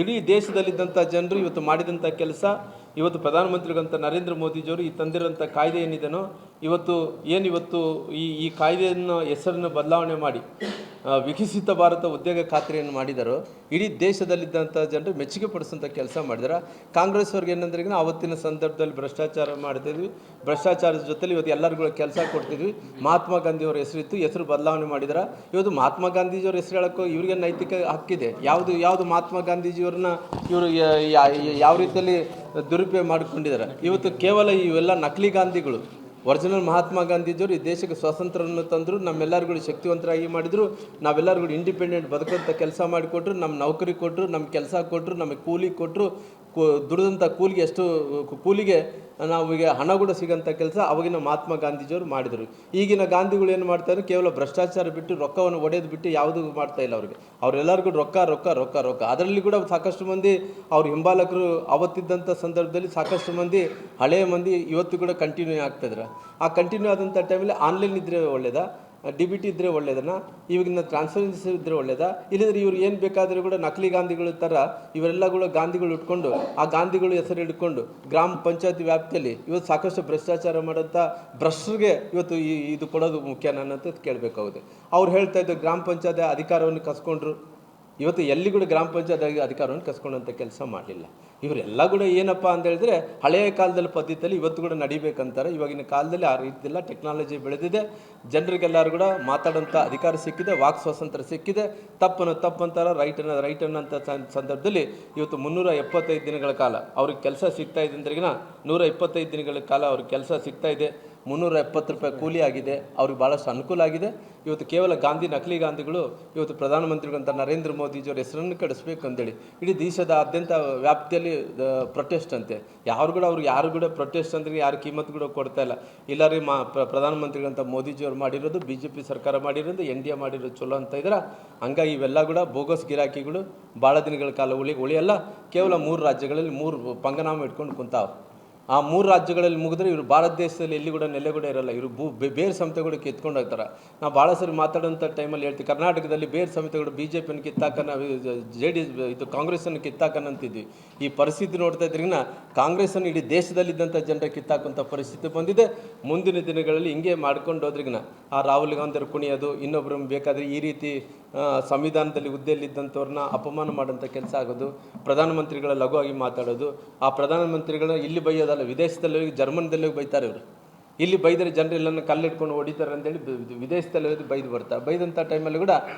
ಇಡೀ ದೇಶದಲ್ಲಿದ್ದಂಥ ಜನರು ಇವತ್ತು ಮಾಡಿದಂಥ ಕೆಲಸ, ಇವತ್ತು ಪ್ರಧಾನಮಂತ್ರಿಗಳಂತ ನರೇಂದ್ರ ಮೋದಿಜಿಯವರು ಈ ತಂದಿರೋಂಥ ಕಾಯ್ದೆ ಏನಿದೆನೋ ಇವತ್ತು ಈ ಕಾಯ್ದೆಯನ್ನು ಹೆಸರನ್ನು ಬದಲಾವಣೆ ಮಾಡಿ ವಿಕಸಿತ ಭಾರತ ಉದ್ಯೋಗ ಖಾತ್ರಿಯನ್ನು ಮಾಡಿದಾರೋ ಇಡೀ ದೇಶದಲ್ಲಿದ್ದಂಥ ಜನರು ಮೆಚ್ಚುಗೆ ಪಡಿಸೋಂಥ ಕೆಲಸ ಮಾಡಿದಾರೆ. ಕಾಂಗ್ರೆಸ್ ಅವ್ರಿಗೆ ಏನಂದ್ರೆ ಆವತ್ತಿನ ಸಂದರ್ಭದಲ್ಲಿ ಭ್ರಷ್ಟಾಚಾರ ಮಾಡ್ತಿದ್ವಿ, ಭ್ರಷ್ಟಾಚಾರದ ಜೊತೆಲಿ ಇವತ್ತು ಎಲ್ಲರಿಗೂ ಕೆಲಸ ಕೊಡ್ತಿದ್ವಿ. ಮಹಾತ್ಮ ಗಾಂಧಿಯವ್ರ ಹೆಸರಿತ್ತು, ಹೆಸರು ಬದಲಾವಣೆ ಮಾಡಿದಾರೆ. ಇವತ್ತು ಮಹಾತ್ಮ ಗಾಂಧೀಜಿಯವ್ರ ಹೆಸರು ಹೇಳೋಕ್ಕೂ ಇವ್ರಿಗೆ ನೈತಿಕ ಹಕ್ಕಿದೆ. ಯಾವುದು ಮಹಾತ್ಮ ಗಾಂಧೀಜಿಯವ್ರನ್ನ ಇವರು ಯಾವ ರೀತಿಯಲ್ಲಿ ದುರುಪಯೋಗ ಮಾಡಿಕೊಂಡಿದ್ದಾರೆ. ಇವತ್ತು ಕೇವಲ ಇವೆಲ್ಲ ನಕಲಿ ಗಾಂಧಿಗಳು. ಒರಿಜಿನಲ್ ಮಹಾತ್ಮ ಗಾಂಧೀಜಿಯವರು ಈ ದೇಶಕ್ಕೆ ಸ್ವಾತಂತ್ರ್ಯವನ್ನು ತಂದರು, ನಮ್ಮೆಲ್ಲರಿಗೂ ಶಕ್ತಿವಂತರಾಗಿ ಮಾಡಿದರು, ನಾವೆಲ್ಲರಿಗೂ ಇಂಡಿಪೆಂಡೆಂಟ್ ಬದುಕುವಂಥ ಕೆಲಸ ಮಾಡಿಕೊಟ್ರು, ನಮ್ಮ ನೌಕರಿ ಕೊಟ್ಟರು, ನಮ್ಮ ಕೆಲಸ ಕೊಟ್ಟರು, ನಮಗೆ ಕೂಲಿ ಕೊಟ್ಟರು. ದುಡಿದಂಥ ಕೂಲಿಗೆ ನಾವಿಗೆ ಹಣ ಕೂಡ ಸಿಗೋಂಥ ಕೆಲಸ ಅವಾಗಿನ ಮಹಾತ್ಮ ಗಾಂಧೀಜಿಯವರು ಮಾಡಿದರು. ಈಗಿನ ಗಾಂಧಿಗಳು ಏನು ಮಾಡ್ತಾರೆ, ಕೇವಲ ಭ್ರಷ್ಟಾಚಾರ ಬಿಟ್ಟು ರೊಕ್ಕವನ್ನು ಒಡೆದು ಬಿಟ್ಟು ಯಾವುದೂ ಮಾಡ್ತಾ ಇಲ್ಲ. ಅವರೆಲ್ಲರಿಗೂ ರೊಕ್ಕ. ಅದರಲ್ಲಿ ಕೂಡ ಸಾಕಷ್ಟು ಮಂದಿ ಅವ್ರ ಹಿಂಬಾಲಕರು ಅವತ್ತಿದ್ದಂಥ ಸಂದರ್ಭದಲ್ಲಿ ಸಾಕಷ್ಟು ಮಂದಿ ಹಳೆಯ ಮಂದಿ ಇವತ್ತು ಕೂಡ ಕಂಟಿನ್ಯೂ ಆಗ್ತಾಯಿದ್ರು. ಆ ಕಂಟಿನ್ಯೂ ಆದಂಥ ಟೈಮಲ್ಲಿ ಆನ್ಲೈನ್ ಇದ್ದರೆ ಒಳ್ಳೆಯದಾ, DBT ಇದ್ದರೆ ಒಳ್ಳೆಯದನ್ನ, ಇವಾಗಿನ ಟ್ರಾನ್ಸ್ಪರೆನ್ಸಿ ಇದ್ದರೆ ಒಳ್ಳೆಯದಾ, ಇಲ್ಲದ್ರೆ ಇವ್ರು ಏನು ಬೇಕಾದರೂ ಕೂಡ ನಕಲಿ ಗಾಂಧಿಗಳ ಥರ ಇವರೆಲ್ಲ ಕೂಡ ಗಾಂಧಿಗಳು ಇಟ್ಕೊಂಡು ಆ ಗಾಂಧಿಗಳು ಹೆಸರು ಹಿಡ್ಕೊಂಡು ಗ್ರಾಮ ಪಂಚಾಯತಿ ವ್ಯಾಪ್ತಿಯಲ್ಲಿ ಇವತ್ತು ಸಾಕಷ್ಟು ಭ್ರಷ್ಟಾಚಾರ ಮಾಡೋಂಥ ಭ್ರಷ್ಟರಿಗೆ ಇವತ್ತು ಇದು ಕೊಡೋದು ಮುಖ್ಯ ಅನ್ನೋದು ಕೇಳಬೇಕಾಗುತ್ತೆ. ಅವ್ರು ಹೇಳ್ತಾ ಇದ್ದು ಗ್ರಾಮ ಪಂಚಾಯತ್ ಅಧಿಕಾರವನ್ನು ಕಸ್ಕೊಂಡ್ರು. ಇವತ್ತು ಎಲ್ಲಿ ಕೂಡ ಗ್ರಾಮ ಪಂಚಾಯತ್ ಅಧಿಕಾರವನ್ನು ಕಸ್ಕೊಂಡಂಥ ಕೆಲಸ ಮಾಡಲಿಲ್ಲ. ಇವರೆಲ್ಲ ಕೂಡ ಏನಪ್ಪ ಅಂತ ಹೇಳಿದ್ರೆ ಹಳೆಯ ಕಾಲದಲ್ಲಿ ಪದ್ಧತಿಯಲ್ಲಿ ಇವತ್ತು ಕೂಡ ನಡಿಬೇಕಂತಾರೆ. ಇವಾಗಿನ ಕಾಲದಲ್ಲಿ ಆ ರೀತಿಯೆಲ್ಲ ಟೆಕ್ನಾಲಜಿ ಬೆಳೆದಿದೆ. ಜನರಿಗೆಲ್ಲರೂ ಕೂಡ ಮಾತಾಡೋಂಥ ಅಧಿಕಾರ ಸಿಕ್ಕಿದೆ, ವಾಕ್ ಸ್ವಾತಂತ್ರ್ಯ ಸಿಕ್ಕಿದೆ. ತಪ್ಪಂತಾರ ರೈಟ್ ಅನ್ನೋಂಥ ಸಂದರ್ಭದಲ್ಲಿ ಇವತ್ತು 375 ದಿನಗಳ ಕಾಲ ಅವ್ರಿಗೆ ಕೆಲಸ ಸಿಗ್ತಾ ಇದೆ ಅಂದ್ರಿಗಿನ 125 ದಿನಗಳ ಕಾಲ ಅವ್ರಿಗೆ ಕೆಲಸ ಸಿಗ್ತಾ ಇದೆ. 370 ರೂಪಾಯಿ ಕೂಲಿ ಆಗಿದೆ. ಅವ್ರಿಗೆ ಭಾಳಷ್ಟು ಅನುಕೂಲ ಆಗಿದೆ. ಇವತ್ತು ಕೇವಲ ನಕಲಿ ಗಾಂಧಿಗಳು ಇವತ್ತು ಪ್ರಧಾನಮಂತ್ರಿಗಳಂತ ನರೇಂದ್ರ ಮೋದಿಜಿಯವ್ರ ಹೆಸರನ್ನು ಕೆಡಿಸ್ಬೇಕು ಅಂತೇಳಿ ಇಡೀ ದೇಶದಾದ್ಯಂತ ವ್ಯಾಪ್ತಿಯಲ್ಲಿ ಪ್ರೊಟೆಸ್ಟ್ ಅಂತೆ. ಯಾರು ಕೂಡ ಪ್ರೊಟೆಸ್ಟ್ ಅಂದ್ರೆ ಯಾರು ಕಿಮ್ಮತ್ತು ಕೂಡ ಕೊಡ್ತಾ ಇಲ್ಲ. ಇಲ್ಲಾರಿ ಪ್ರಧಾನಮಂತ್ರಿಗಳಂತ ಮೋದಿಜಿಯವ್ರು ಮಾಡಿರೋದು, BJP ಸರ್ಕಾರ ಮಾಡಿರೋದು, NDA ಮಾಡಿರೋದು ಚಲೋ ಅಂತ ಇದ್ದಾರೆ. ಹಂಗಾಗಿ ಇವೆಲ್ಲ ಕೂಡ ಬೋಗಸ್ ಗಿರಾಕಿಗಳು ಭಾಳ ದಿನಗಳ ಕಾಲ ಉಳಿಯಲ್ಲ. ಕೇವಲ 3 ರಾಜ್ಯಗಳಲ್ಲಿ 3 ಪಂಗನಾಮ ಇಟ್ಕೊಂಡು ಕುಂತಾವ. ಆ 3 ರಾಜ್ಯಗಳಲ್ಲಿ ಮುಗಿದ್ರೆ ಇವರು ಭಾರತ ದೇಶದಲ್ಲಿ ಎಲ್ಲಿ ಕೂಡ ನೆಲೆ ಕೂಡ ಇರಲ್ಲ. ಇವರು ಬೇರೆ ಸಮಿತಿಗಳು ಕಿತ್ಕೊಂಡು ಹೋಗ್ತಾರೆ. ನಾವು ಭಾಳ ಸರಿ ಮಾತಾಡೋಂಥ ಟೈಮಲ್ಲಿ ಹೇಳ್ತೀವಿ, ಕರ್ನಾಟಕದಲ್ಲಿ ಬೇರೆ ಸಮಿತಿಗಳು BJPಯನ್ನು ಕಿತ್ತಾಕನ, ಇದು ಕಾಂಗ್ರೆಸ್ಸನ್ನು ಕಿತ್ತಾಕನಂತಿದ್ವಿ. ಈ ಪರಿಸ್ಥಿತಿ ನೋಡ್ತಾ ಇದ್ರಿಗಿನ ಕಾಂಗ್ರೆಸ್ಸನ್ನು ಇಡೀ ದೇಶದಲ್ಲಿದ್ದಂಥ ಜನರ ಕಿತ್ತಾಕುವಂಥ ಪರಿಸ್ಥಿತಿ ಬಂದಿದೆ. ಮುಂದಿನ ದಿನಗಳಲ್ಲಿ ಹಿಂಗೆ ಮಾಡ್ಕೊಂಡು ಹೋದ್ರಿಗಿನ ಆ ರಾಹುಲ್ ಗಾಂಧಿಯವರು ಕುಣಿಯೋದು, ಇನ್ನೊಬ್ಬರು ಬೇಕಾದರೆ ಈ ರೀತಿ ಸಂವಿಧಾನದಲ್ಲಿ ಹುದ್ದೆಯಲ್ಲಿದ್ದಂಥವ್ರನ್ನ ಅಪಮಾನ ಮಾಡೋಂಥ ಕೆಲಸ ಆಗೋದು, ಪ್ರಧಾನಮಂತ್ರಿಗಳ ಲಘುವಾಗಿ ಮಾತಾಡೋದು. ಆ ಪ್ರಧಾನಮಂತ್ರಿಗಳನ್ನ ಇಲ್ಲಿ ಬೈಯೋದಲ್ಲ, ವಿದೇಶದಲ್ಲಿ ಹೋಗಿ ಜರ್ಮನ್ದಲ್ಲಿ ಬೈತಾರೆ ಇವರು. ಇಲ್ಲಿ ಬೈದರೆ ಜನರೆಲ್ಲನ್ನು ಕಲ್ಲಿಟ್ಕೊಂಡು ಹೊಡಿತಾರೆ ಅಂತೇಳಿ ವಿದೇಶದಲ್ಲಿ ಬೈದು ಬರ್ತಾರೆ. ಬೈದಂಥ ಟೈಮಲ್ಲಿ ಕೂಡ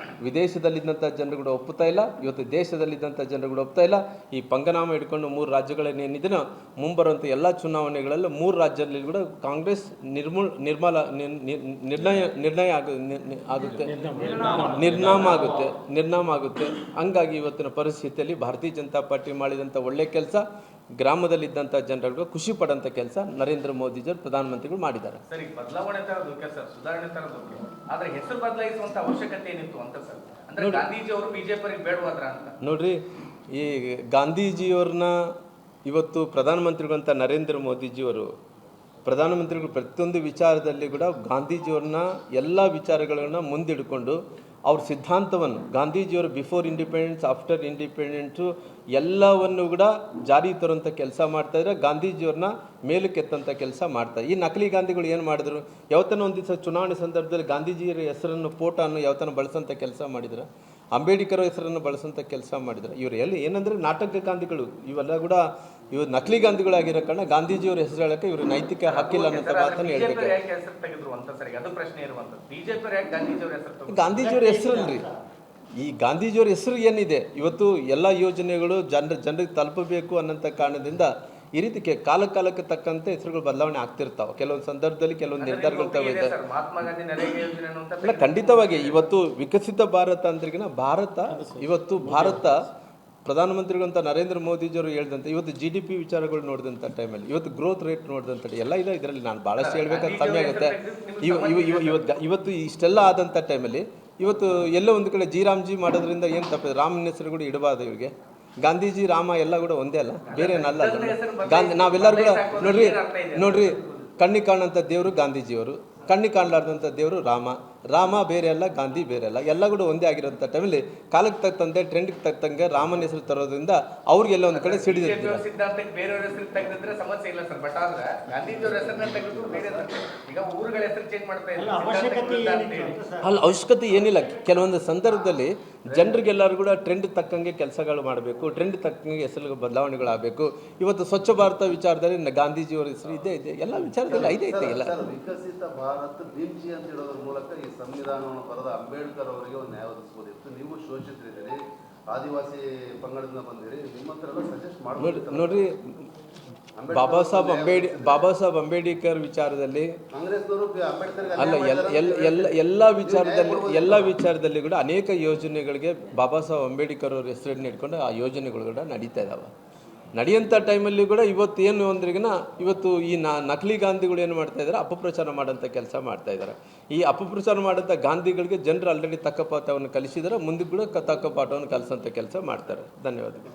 ವಿದೇಶದಲ್ಲಿದ್ದಂಥ ಜನರು ಕೂಡ ಒಪ್ಪುತ್ತಾ ಇಲ್ಲ, ಇವತ್ತು ದೇಶದಲ್ಲಿದ್ದಂಥ ಜನರು ಕೂಡ ಒಪ್ತಾ ಇಲ್ಲ. ಈ ಪಂಗನಾಮ ಇಟ್ಕೊಂಡು 3 ರಾಜ್ಯಗಳಲ್ಲಿ ಏನಿದೆಯೋ ಮುಂಬರುವಂಥ ಎಲ್ಲ ಚುನಾವಣೆಗಳಲ್ಲೂ 3 ರಾಜ್ಯದಲ್ಲಿ ಕೂಡ ಕಾಂಗ್ರೆಸ್ ನಿರ್ನಾಮ ಆಗುತ್ತೆ. ಹಂಗಾಗಿ ಇವತ್ತಿನ ಪರಿಸ್ಥಿತಿಯಲ್ಲಿ ಭಾರತೀಯ ಜನತಾ ಪಾರ್ಟಿ ಮಾಡಿದಂಥ ಒಳ್ಳೆ ಕೆಲಸ, ಗ್ರಾಮದಲ್ಲಿದ್ದಂಥ ಜನರಿಗೂ ಖುಷಿ ಪಡೋಂಥ ಕೆಲಸ ನರೇಂದ್ರ ಮೋದಿಜಿಯವರು ಪ್ರಧಾನಮಂತ್ರಿಗಳು ಮಾಡಿದ್ದಾರೆ. ಸರ್, ಈಗ ಬದಲಾವಣೆ ತರೋದು ಓಕೆ ಸರ್, ಸುಧಾರಣೆ ತರೋದು ಓಕೆ, ಆದರೆ ಹೆಸರು ಬದಲಾಯಿಸುವಂತ ಅವಶ್ಯಕತೆ ಏನಿತ್ತು ಅಂತ ಸರ್? ಅಂದ್ರೆ ಗಾಂಧೀಜಿ ಅವರು BJP ಬೇಡವಾದ್ರ ಅಂತ ನೋಡ್ರಿ. ಈ ಗಾಂಧೀಜಿಯವ್ರನ್ನ ಇವತ್ತು ಪ್ರಧಾನಮಂತ್ರಿಗಳಂತ ನರೇಂದ್ರ ಮೋದಿಜಿಯವರು ಪ್ರಧಾನಮಂತ್ರಿಗಳು ಪ್ರತಿಯೊಂದು ವಿಚಾರದಲ್ಲಿ ಕೂಡ ಗಾಂಧೀಜಿಯವ್ರನ್ನ ಎಲ್ಲ ವಿಚಾರಗಳನ್ನ ಮುಂದಿಡ್ಕೊಂಡು ಅವ್ರ ಸಿದ್ಧಾಂತವನ್ನು ಗಾಂಧೀಜಿಯವರು ಬಿಫೋರ್ ಇಂಡಿಪೆಂಡೆನ್ಸ್, ಆಫ್ಟರ್ ಇಂಡಿಪೆಂಡೆನ್ಸು ಎಲ್ಲವನ್ನು ಕೂಡ ಜಾರಿ ತರುವಂಥ ಕೆಲಸ ಮಾಡ್ತಾಯಿದ್ರೆ, ಗಾಂಧೀಜಿಯವ್ರನ್ನ ಮೇಲಕ್ಕೆತ್ತಂಥ ಕೆಲಸ ಮಾಡ್ತಾರೆ. ಈ ನಕಲಿ ಗಾಂಧಿಗಳು ಏನು ಮಾಡಿದ್ರು, ಯಾವತ್ತನ ಒಂದು ದಿವಸ ಚುನಾವಣೆ ಸಂದರ್ಭದಲ್ಲಿ ಗಾಂಧೀಜಿಯವರ ಹೆಸರನ್ನು ಫೋಟೋನ್ನು ಯಾವತ್ತನ ಬಳಸೋಂಥ ಕೆಲಸ ಮಾಡಿದ್ರು, ಅಂಬೇಡ್ಕರ್ ಹೆಸರನ್ನು ಬಳಸೋಂಥ ಕೆಲಸ ಮಾಡಿದ್ರು. ಇವರು ಏನಂದರೆ ನಾಟಕ ಗಾಂಧಿಗಳು. ಇವೆಲ್ಲ ಕೂಡ ಇವರು ನಕಲಿ ಗಾಂಧಿಗಳಾಗಿರೋ ಕಾರಣ ಗಾಂಧೀಜಿಯವ್ರ ಹೆಸರು ಹೇಳಕ್ಕೆ ಇವರು ನೈತಿಕ ಹಕ್ಕಿಲ್ಲ ಅನ್ನೋ ಮಾತನ್ನು ಹೇಳ್ಬೇಕು. ಗಾಂಧೀಜಿಯವ್ರ ಹೆಸರಲ್ರಿ, ಈ ಗಾಂಧೀಜಿಯವ್ರ ಹೆಸರು ಏನಿದೆ ಇವತ್ತು ಎಲ್ಲ ಯೋಜನೆಗಳು ಜನರಿಗೆ ತಲುಪಬೇಕು ಅನ್ನೋಂಥ ಕಾರಣದಿಂದ ಈ ರೀತಿ ಕಾಲಕ್ಕೆ ತಕ್ಕಂತೆ ಹೆಸರುಗಳು ಬದಲಾವಣೆ ಆಗ್ತಿರ್ತಾವೆ. ಕೆಲವೊಂದು ಸಂದರ್ಭದಲ್ಲಿ ಕೆಲವೊಂದು ನಿರ್ಧಾರಗಳು ತಗೋತಾರೆ. ಅಲ್ಲ, ಖಂಡಿತವಾಗಿ ಇವತ್ತು ವಿಕಸಿತ ಭಾರತ ಅಂದ್ರಿಗಿನ ಭಾರತ ಪ್ರಧಾನಮಂತ್ರಿಗಳಂತ ನರೇಂದ್ರ ಮೋದಿಜಿಯವರು ಹೇಳಿದಂತೆ ಇವತ್ತು GDP ವಿಚಾರಗಳು ನೋಡಿದಂಥ ಟೈಮಲ್ಲಿ, ಇವತ್ತು ಗ್ರೋತ್ ರೇಟ್ ನೋಡಿದಂಥ ಎಲ್ಲ ಇದೆ. ಇದರಲ್ಲಿ ನಾನು ಭಾಳಷ್ಟು ಹೇಳ್ಬೇಕಾದ್ರೆ ಕಮ್ಮಿ ಆಗುತ್ತೆ. ಇವತ್ತು ಇಷ್ಟೆಲ್ಲ ಆದಂಥ ಟೈಮಲ್ಲಿ ಇವತ್ತು ಎಲ್ಲೋ ಒಂದು ಕಡೆ ರಾಮ್ಜಿ ಮಾಡೋದ್ರಿಂದ ಏನು ತಪ್ಪಿದೆ? ರಾಮನ ಹೆಸರು ಕೂಡ ಇಡಬಾರ್ದು ಇವರಿಗೆ. ಗಾಂಧೀಜಿ ರಾಮ ಎಲ್ಲ ಕೂಡ ಒಂದೇ ಅಲ್ಲ, ಬೇರೆ ಏನಲ್ಲ. ನಾವೆಲ್ಲರೂ ಕೂಡ ನೋಡ್ರಿ ಕಣ್ಣಿಗೆ ಕಾಣಂಥ ದೇವರು ಗಾಂಧೀಜಿಯವರು, ಕಣ್ಣಿಗೆ ಕಾಣಲಾರ್ದಂಥ ದೇವರು ರಾಮ. ರಾಮ ಬೇರೆ ಅಲ್ಲ, ಗಾಂಧಿ ಬೇರೆ ಅಲ್ಲ, ಎಲ್ಲ ಕೂಡ ಒಂದೇ ಆಗಿರೋಂಥ ಟೈಮಲ್ಲಿ ಕಾಲಕ್ಕೆ ತಕ್ಕಂತೆ ಟ್ರೆಂಡ್ಗೆ ತಕ್ಕಂಗೆ ರಾಮನ ಹೆಸರು ತರೋದ್ರಿಂದ ಅವ್ರಿಗೆಲ್ಲ ಒಂದು ಕಡೆ ಸಿಡಿದಿರ್ತಾರೆ. ಸಿದ್ಧಾಂತಕ್ಕೆ ಬೇರೆಯವ್ರ ಹೆಸರು ತೆಗೆದಿದ್ರೆ ಸಮಸ್ಯೆ ಇಲ್ಲ ಸರ್. ಬಟ್ ಆದ್ರೆ ಗಾಂಧೀಜಿಯವ್ರ ಹೆಸರನ್ನ ತೆಗೆದು ಬೇರೆ ಈಗ ಊರುಗಳ ಹೆಸರು ಚೇಂಜ್ ಮಾಡ್ತಾ ಅಲ್ಲ, ಅವಶ್ಯಕತೆ ಏನಿಲ್ಲ. ಕೆಲವೊಂದು ಸಂದರ್ಭದಲ್ಲಿ ಜನರಿಗೆಲ್ಲರೂ ಕೂಡ ಟ್ರೆಂಡ್ ತಕ್ಕಂಗೆ ಕೆಲಸಗಳು ಮಾಡಬೇಕು, ಟ್ರೆಂಡ್ ತಕ್ಕಂಗೆ ಹೆಸರು ಬದಲಾವಣೆಗಳಾಗಬೇಕು. ಇವತ್ತು ಸ್ವಚ್ಛ ಭಾರತ ವಿಚಾರದಲ್ಲಿ ಗಾಂಧೀಜಿಯವರ ಹೆಸರು ಇದೆ, ಎಲ್ಲ ವಿಚಾರದಲ್ಲಿ ಐದೇ ಇಲ್ಲ. ವಿಕಸಿತ ಭಾರತ ಭೀಮ್ಜಿ ಅಂತ ಹೇಳೋದ್ರ ಮೂಲಕ ಈ ಸಂವಿಧಾನವನ್ನು ಬರೆದ ಅಂಬೇಡ್ಕರ್ ಅವರಿಗೆ ಒಂದು ನ್ಯಾಯ ಒದಗಿಸಬಹುದಿತ್ತು. ನೀವು ಶೋಷಿತರಿದ್ದೀರಿ, ಆದಿವಾಸಿ ಪಂಗಡದಿಂದ ಬಂದಿರಿ, ನಿಮ್ಮ ಹತ್ರ ಎಲ್ಲ ಸಜೆಸ್ಟ್ ಮಾಡ್ಬೋದು ನೋಡ್ರಿ, ಬಾಬಾ ಸಾಹೇಬ್ ಅಂಬೇಡ್ಕರ್ ವಿಚಾರದಲ್ಲಿ ಅಲ್ಲ, ಎಲ್ಲ ವಿಚಾರದಲ್ಲಿ ಕೂಡ ಅನೇಕ ಯೋಜನೆಗಳಿಗೆ ಬಾಬಾ ಸಾಹೇಬ್ ಅಂಬೇಡ್ಕರ್ ಅವ್ರ ಹೆಸರನ್ನು ಇಟ್ಕೊಂಡು ಆ ಯೋಜನೆಗಳು ಕೂಡ ನಡೀತಾ ಇದ್ದಾವೆ. ನಡೆಯುವಂಥ ಟೈಮಲ್ಲಿ ಕೂಡ ಇವತ್ತು ಏನು ಅಂದ್ರಿಗಿನ ಇವತ್ತು ಈ ನಕಲಿ ಗಾಂಧಿಗಳು ಏನು ಮಾಡ್ತಾ ಇದ್ದಾರೆ, ಅಪಪ್ರಚಾರ ಮಾಡೋಂಥ ಕೆಲಸ ಮಾಡ್ತಾ ಇದ್ದಾರೆ. ಈ ಅಪಪ್ರಚಾರ ಮಾಡೋಂಥ ಗಾಂಧಿಗಳಿಗೆ ಜನರು ಆಲ್ರೆಡಿ ತಕ್ಕ ಪಾಠವನ್ನು ಕಲಿಸಿದ್ದಾರೆ, ಮುಂದೆ ಕೂಡ ತಕ್ಕ ಪಾಠವನ್ನು ಕಲಿಸೋಂಥ ಕೆಲಸ ಮಾಡ್ತಾರೆ. ಧನ್ಯವಾದಗಳು.